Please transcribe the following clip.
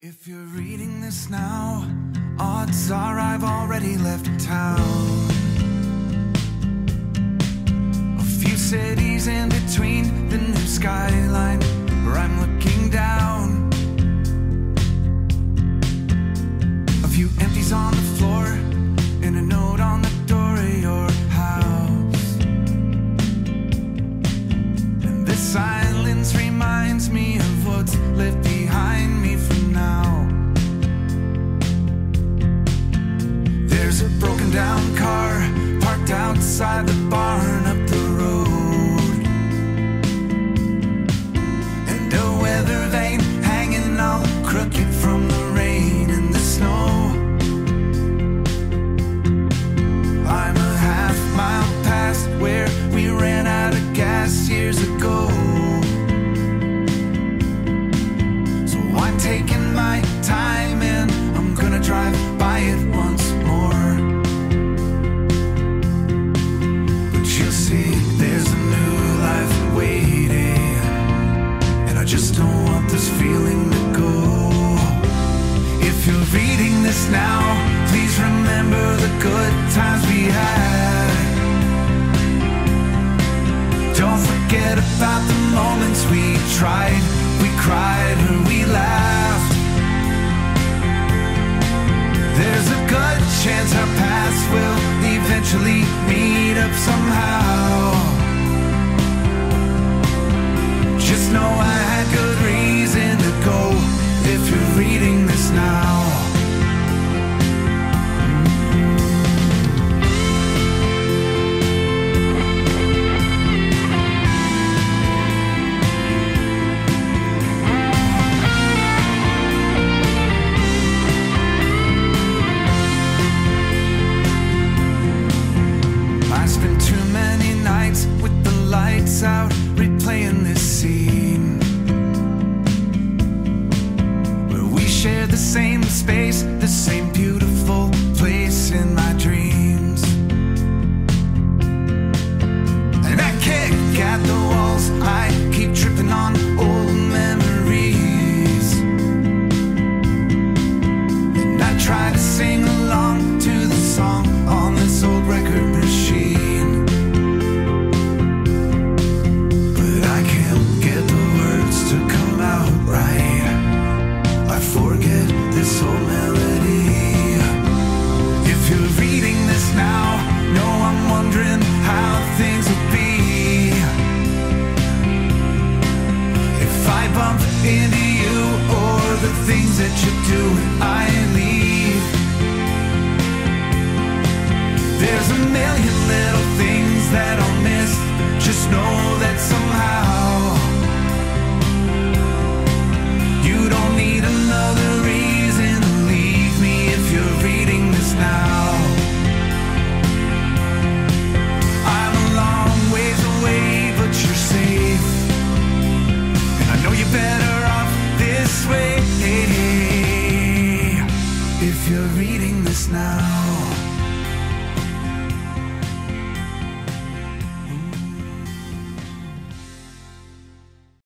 If you're reading this now, odds are I've already left town. A few cities in between the new skyline where I'm looking down. A few empties on the floor and a note on the door of your house. And this silence reminds me of what's left behind me for now. There's a broken down car parked outside the barn up the road, and a weather vane hanging all crooked from the rain and the snow. I'm a half mile past where we ran out of gas years ago. So I'm taking my time and I'm gonna drive by it once more. But you'll see there's a new life waiting, and I just don't want this feeling to go. If you're reading this now, please remember the good times we had. Don't forget about the moments we tried, we cried, or we laughed. There's a good chance our paths will eventually meet up somehow. Just know I had good reason to go if you're reading this now. With the lights out, replaying this scene where we share the same space, the same beautiful place in my dreams. And I kick at the walls, I keep tripping on old memories, and I try to sing along to the song on this old record machine. This old melody. If you're reading this now, know I'm wondering how things will be if I bump into you, or the things that you do when I leave. There's a million little things that I'll miss. Just know that somehow you don't need another reason to leave me if you're reading this now. I'm a long ways away, but you're safe, and I know you're better off this way if you're reading this now.